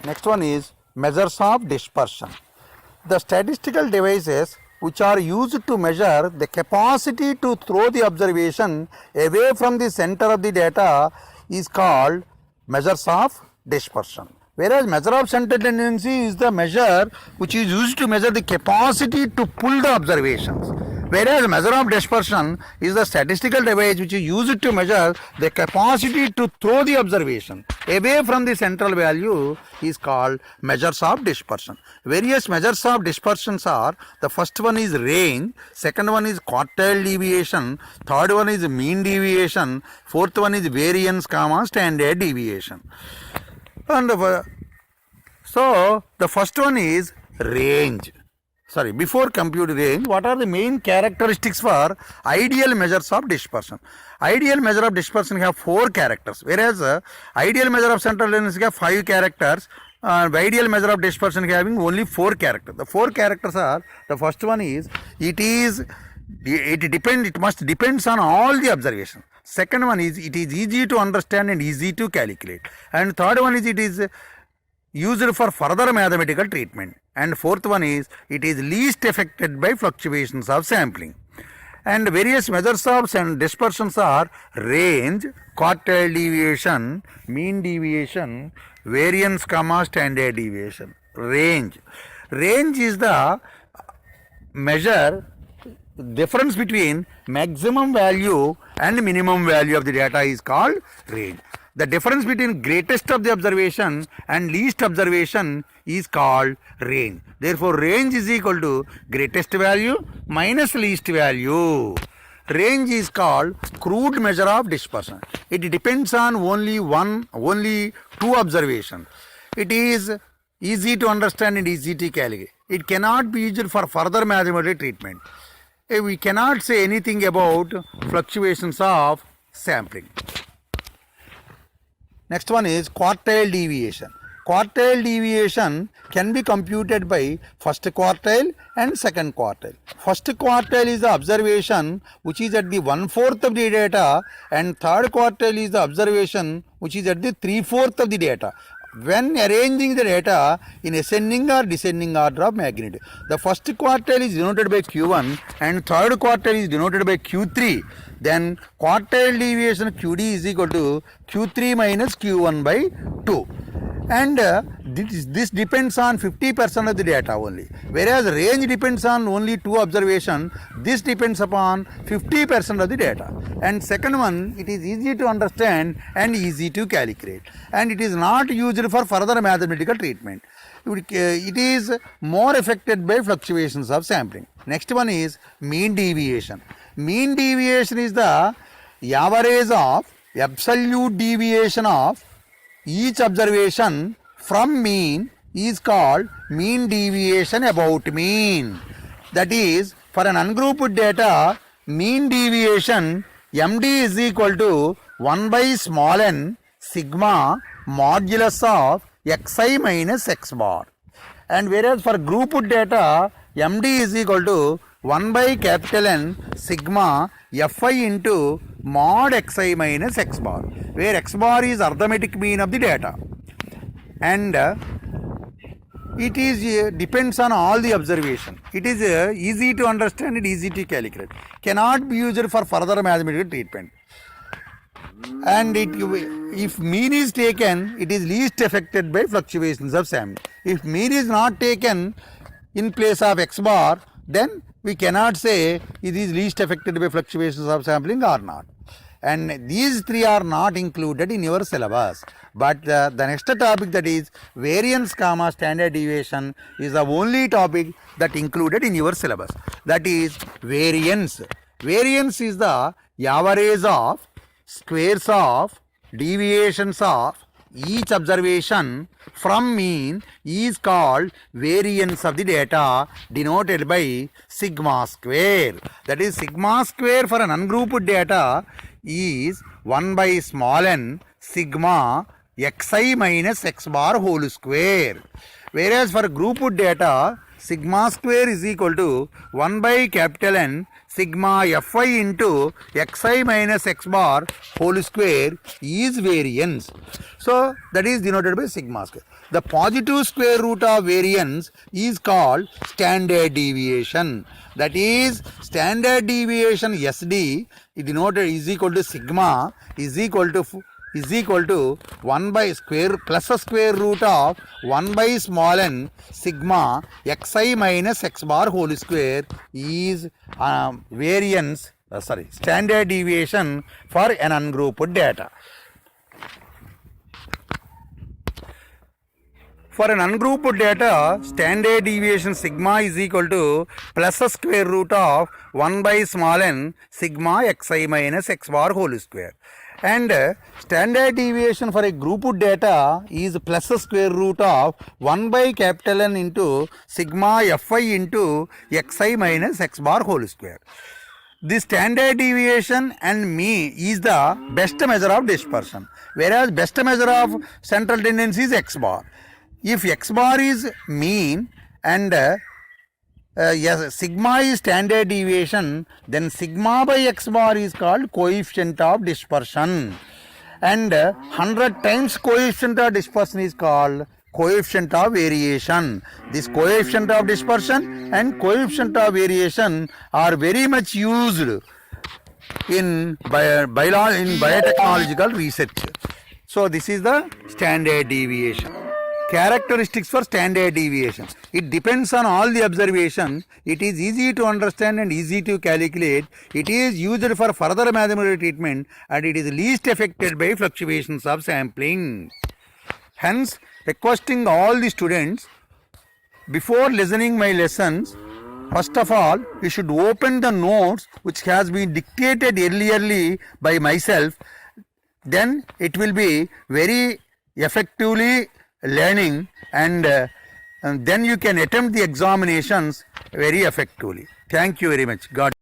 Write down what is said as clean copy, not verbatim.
Next one is measures of dispersion. The statistical devices which are used to measure the capacity to throw the observation away from the center of the data is called measures of dispersion. Whereas measure of center tendency is the measure which is used to measure the capacity to pull the observations. Whereas measure of dispersion is the statistical device which is used to measure the capacity to throw the observation away from the central value is called measures of dispersion. Various measures of dispersions are, the first one is range, second one is quartile deviation, third one is mean deviation, fourth one is variance, standard deviation. And so the first one is range. Before compute range, what are the main characteristics for ideal measures of dispersion? Ideal measure of dispersion have 4 characters, whereas ideal measure of central tendency have 5 characters. Ideal measure of dispersion having only 4 characters. The 4 characters are, the first one is, it must depends on all the observations. Second one is, it is easy to understand and easy to calculate. And third one is, it is used for further mathematical treatment. And fourth one is, it is least affected by fluctuations of sampling. And various measures of dispersions are range, quartile deviation, mean deviation, variance, standard deviation. Range is the measure difference between maximum value and minimum value of the data is called range. The difference between greatest of the observation and least observation is called range. Therefore, range is equal to greatest value minus least value. Range is called crude measure of dispersion. It depends on only 2 observations. It is easy to understand and easy to calculate. It cannot be used for further mathematical treatment. We cannot say anything about fluctuations of sampling. Next one is quartile deviation. Quartile deviation can be computed by first quartile and second quartile. First quartile is the observation which is at the 1/4 of the data, and third quartile is the observation which is at the 3/4 of the data. When arranging the data in ascending or descending order of magnitude, the first quartile is denoted by Q1 and third quartile is denoted by Q3. Then quartile deviation QD is equal to Q3 minus Q1 by 2. And this depends on 50% of the data only. Whereas range depends on only 2 observations, this depends upon 50% of the data. And second one, it is easy to understand and easy to calculate. And it is not used for further mathematical treatment. It is more affected by fluctuations of sampling. Next one is mean deviation. Mean deviation is the average of absolute deviation of each observation from mean is called mean deviation about mean. That is, for an ungrouped data, mean deviation MD is equal to 1 by small n sigma modulus of xi minus x bar. And whereas for grouped data, MD is equal to 1 by capital N sigma Fi into mod xi minus x bar, where x bar is arithmetic mean of the data. And it is depends on all the observation. It is easy to understand and easy to calculate. Cannot be used for further mathematical treatment. And if mean is taken, it is least affected by fluctuations of sampling. If mean is not taken in place of x bar, then we cannot say it is least affected by fluctuations of sampling or not. And these 3 are not included in your syllabus. But the next topic, that is variance, standard deviation, is the only topic that included in your syllabus. That is variance. Variance is the average of squares of deviations of each observation from mean is called variance of the data, denoted by sigma square. That is, sigma square for an ungrouped data is 1 by small n sigma xi minus x bar whole square. Whereas for grouped data, sigma square is equal to 1 by capital N sigma fi into xi minus x bar whole square is variance. So that is denoted by sigma square. The positive square root of variance is called standard deviation. That is standard deviation SD is denoted is equal to sigma is equal to 1 by square plus a square root of 1 by small n sigma xi minus x bar whole square is variance standard deviation for an ungrouped data. For an ungrouped data, standard deviation sigma is equal to plus a square root of 1 by small n sigma xi minus x bar whole square. And standard deviation for a grouped data is plus a square root of 1 by capital N into sigma fi into xi minus x bar whole square. The standard deviation and mean is the best measure of dispersion, whereas best measure of central tendency is x bar. If x bar is mean and yes, sigma is standard deviation, then sigma by x bar is called coefficient of dispersion, and 100 times coefficient of dispersion is called coefficient of variation. This coefficient of dispersion and coefficient of variation are very much used in biotechnological research. So this is the standard deviation. Characteristics for standard deviation. It depends on all the observation. It is easy to understand and easy to calculate. It is used for further mathematical treatment and it is least affected by fluctuations of sampling. Hence, requesting all the students, before listening my lessons, first of all, you should open the notes which has been dictated earlierly by myself. Then it will be very effectively learning and then you can attempt the examinations very effectively. Thank you very much. God